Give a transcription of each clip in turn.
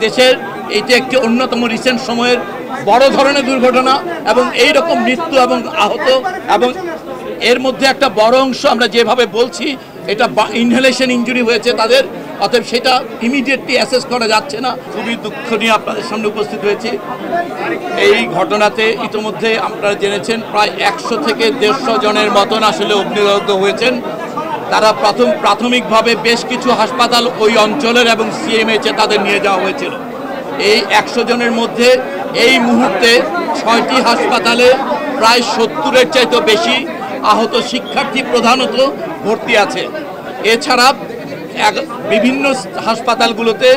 দেশের এইটা একটি অন্যতম রিসেন্ট সময়ের বড় ধরনের দুর্ঘটনা এবং এই রকম মৃত্যু এবং আহত এবং এর মধ্যে একটা বড় অংশ আমরা যেভাবে বলছি এটা ইনহেলেশন ইনজুরি হয়েছে তাদের, অতএব সেটা ইমিডিয়েটলি অ্যাসেস করা যাচ্ছে না। খুবই দুঃখ নিয়ে আপনাদের সামনে উপস্থিত হয়েছি। এই ঘটনাতে ইতিমধ্যে আপনারা জেনেছেন প্রায় 100 থেকে 150 জনের মতন আসলে অগ্নিদগ্ধ হয়েছেন। তারা প্রাথমিকভাবে বেশ কিছু হাসপাতাল ওই অঞ্চলের এবং সিএমএইচে তাদের নিয়ে যাওয়া হয়েছিল। এই 100 জনের মধ্যে এই মুহূর্তে 6টি হাসপাতালে প্রায় 70-এর চাইতেও বেশি আহত শিক্ষার্থী প্রধানত ভর্তি আছে। এছাড়া বিভিন্ন হাসপাতালগুলোতে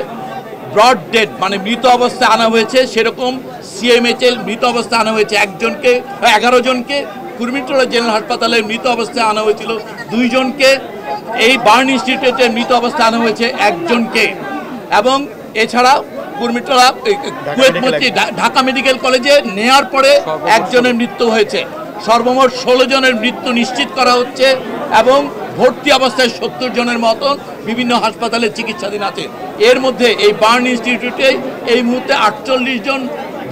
ব্রড ডেড মানে মৃত অবস্থায় আনা হয়েছে, সেরকম সিএমএইচের মৃত অবস্থায় আনা হয়েছে 11 জনকে, কুর্মিটোলা জেনারেল হাসপাতালে মৃত অবস্থায় আনা হয়েছিল 2 জনকে, এই বার্ন ইনস্টিটিউটের মৃত অবস্থায় আনা হয়েছে 1 জনকে এবং এছাড়া কুর্মিটোলা কুয়েতমতি ঢাকা মেডিকেল কলেজে নেওয়ার পরে 1 জনের মৃত্যু হয়েছে। সর্বমোট 16 জনের মৃত্যু নিশ্চিত করা হচ্ছে এবং ভর্তি অবস্থায় 70 জনের মতন বিভিন্ন হাসপাতালে চিকিৎসাধীন আছে। এর মধ্যে এই বার্ন ইনস্টিটিউটে এই মুহূর্তে 48 জন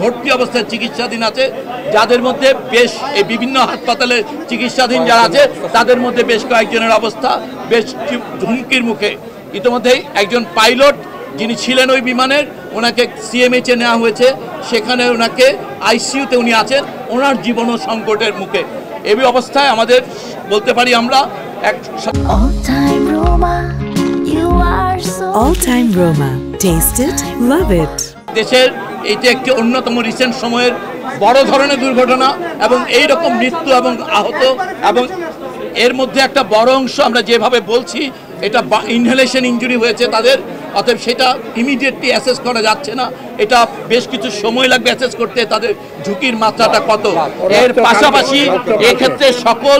ভর্তি অবস্থায় চিকিৎসাধীন আছে, যাদের মধ্যে এই বিভিন্ন হাসপাতালে চিকিৎসাধীন যারা আছে তাদের মধ্যে বেশ কয়েকজনের অবস্থা বেশ হুমকির মুখে। ইতিমধ্যেই একজন পাইলট যিনি ছিলেন ওই বিমানের, ওনাকে সিএমএইচে নেওয়া হয়েছে, সেখানে ওনাকে আইসিইউতে উনি আছেন, ওনার জীবনও সংকটের মুখে। এই অবস্থায় আমাদের বলতে পারি আমরা দেশের এইটা একটি অন্যতম রিসেন্ট সময়ের বড় ধরনের দুর্ঘটনা এবং এই রকম মৃত্যু এবং আহত এবং এর মধ্যে একটা বড় অংশ আমরা যেভাবে বলছি এটা ইনহেলেশন ইনজুরি হয়েছে তাদের, অতএব সেটা ইমিডিয়েটলি অ্যাসেস করা যাচ্ছে না। এটা বেশ কিছু সময় লাগবে অ্যাসেস করতে, তাদের ঝুঁকির মাত্রাটা কত। এর পাশাপাশি এক্ষেত্রে সকল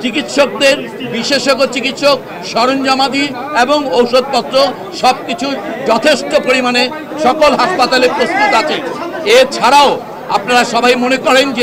চিকিৎসকদের, বিশেষজ্ঞ চিকিৎসক, সরঞ্জামাদি এবং ঔষধপত্র সব কিছু যথেষ্ট পরিমাণে সকল হাসপাতালে প্রস্তুত আছে। এছাড়াও আপনারা সবাই মনে করেন যে